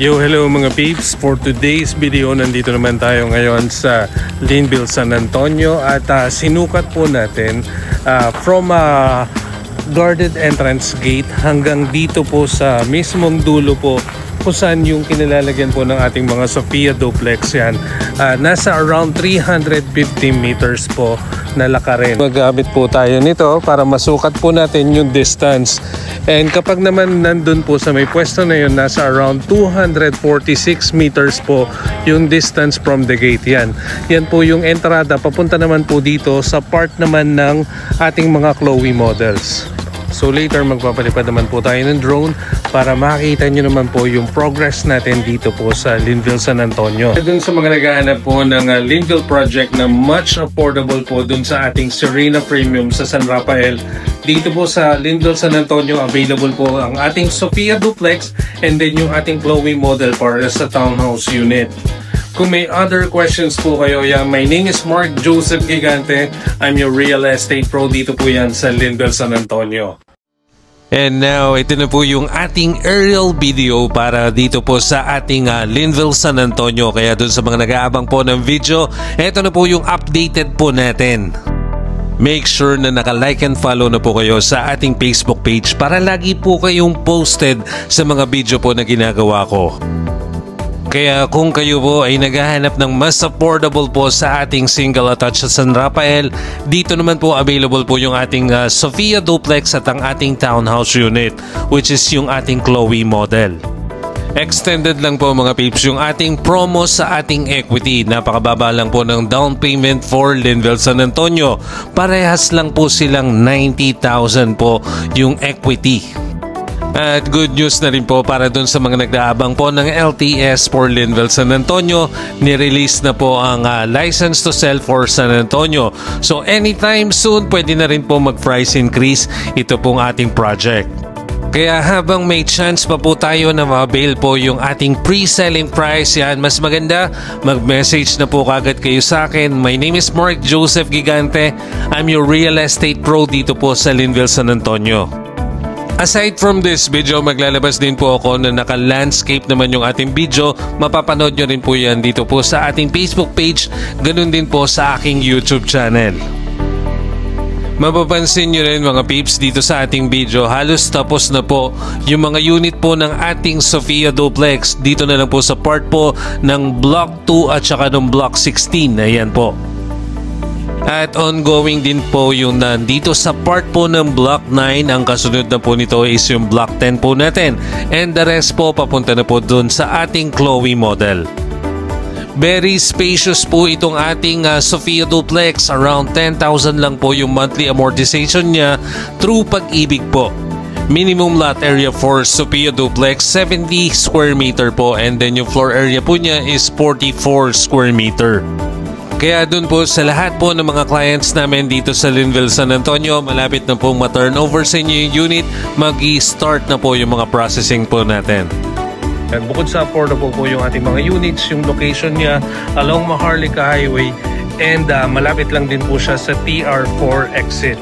Yo, hello mga peeps. For today's video, nandito naman tayo ngayon sa Linville, San Antonio at sinukat po natin from guarded entrance gate hanggang dito po sa mismong dulo po kung saan yung kinilalagyan po ng ating mga Sophia Duplex yan. Nasa around 350 meters po na lakarin. Magamit po tayo nito para masukat po natin yung distance. And kapag naman nandun po sa may pwesto na yun, nasa around 246 meters po yung distance from the gate yan. Yan po yung entrada. Papunta naman po dito sa part naman ng ating mga Chloe models. So later magpapalipad naman po tayo ng drone para makita nyo naman po yung progress natin dito po sa Linville, San Antonio. Dun sa mga naghahanap po ng Linville project na much affordable po dun sa ating Serena Premium sa San Rafael. Dito po sa Linville, San Antonio, available po ang ating Sophia Duplex and then yung ating Chloe model para sa townhouse unit. Kung may other questions po kayo, my name is Mark Joseph Gigante. I'm your real estate pro dito po yan sa Linville, San Antonio. And now, ito na po yung ating aerial video para dito po sa ating Linville, San Antonio. Kaya dun sa mga nag-aabang po ng video, ito na po yung updated po natin. Make sure na naka-like and follow na po kayo sa ating Facebook page para lagi po kayong posted sa mga video po na ginagawa ko. Kaya kung kayo po ay naghahanap ng mas affordable po sa ating single attached sa San Rafael, dito naman po available po yung ating Sophia Duplex at ang ating townhouse unit, which is yung ating Chloe model. Extended lang po mga peeps yung ating promo sa ating equity. Napakababa lang po ng down payment for Linville, San Antonio. Parehas lang po silang 90,000 po yung equity. At good news na rin po para dun sa mga nagdaabang po ng LTS for Linville, San Antonio. Nirelease na po ang license to sell for San Antonio. So anytime soon, pwede na rin po mag-price increase ito pong ating project. Kaya habang may chance pa po tayo na ma-avail po yung ating pre-selling price yan, mas maganda mag-message na po kagad kayo sa akin. My name is Mark Joseph Gigante. I'm your real estate pro dito po sa Linville, San Antonio. Aside from this video, maglalabas din po ako na naka-landscape naman yung ating video. Mapapanood nyo rin po yan dito po sa ating Facebook page. Ganun din po sa aking YouTube channel. Mapapansin nyo rin mga peeps dito sa ating video, halos tapos na po yung mga unit po ng ating Sophia Duplex. Dito na lang po sa part po ng Block 2 at saka ng Block 16. Ayan po. At ongoing din po yung nandito sa part po ng Block 9. Ang kasunod na po nito is yung Block 10 po natin. And the rest po papunta na po dun sa ating Chloe model. Very spacious po itong ating Sophia Duplex. Around 10,000 lang po yung monthly amortization niya through Pag-ibig po. Minimum lot area for Sophia Duplex 70 square meter po. And then yung floor area po niya is 44 square meter. Kaya dun po sa lahat po ng mga clients namin dito sa Linville, San Antonio, malapit na pong ma-turnover sa inyo yung unit, mag-i-start na po yung mga processing po natin. At bukod sa affordable po yung ating mga units, yung location niya along Maharlika Highway and malapit lang din po siya sa TR4 exit.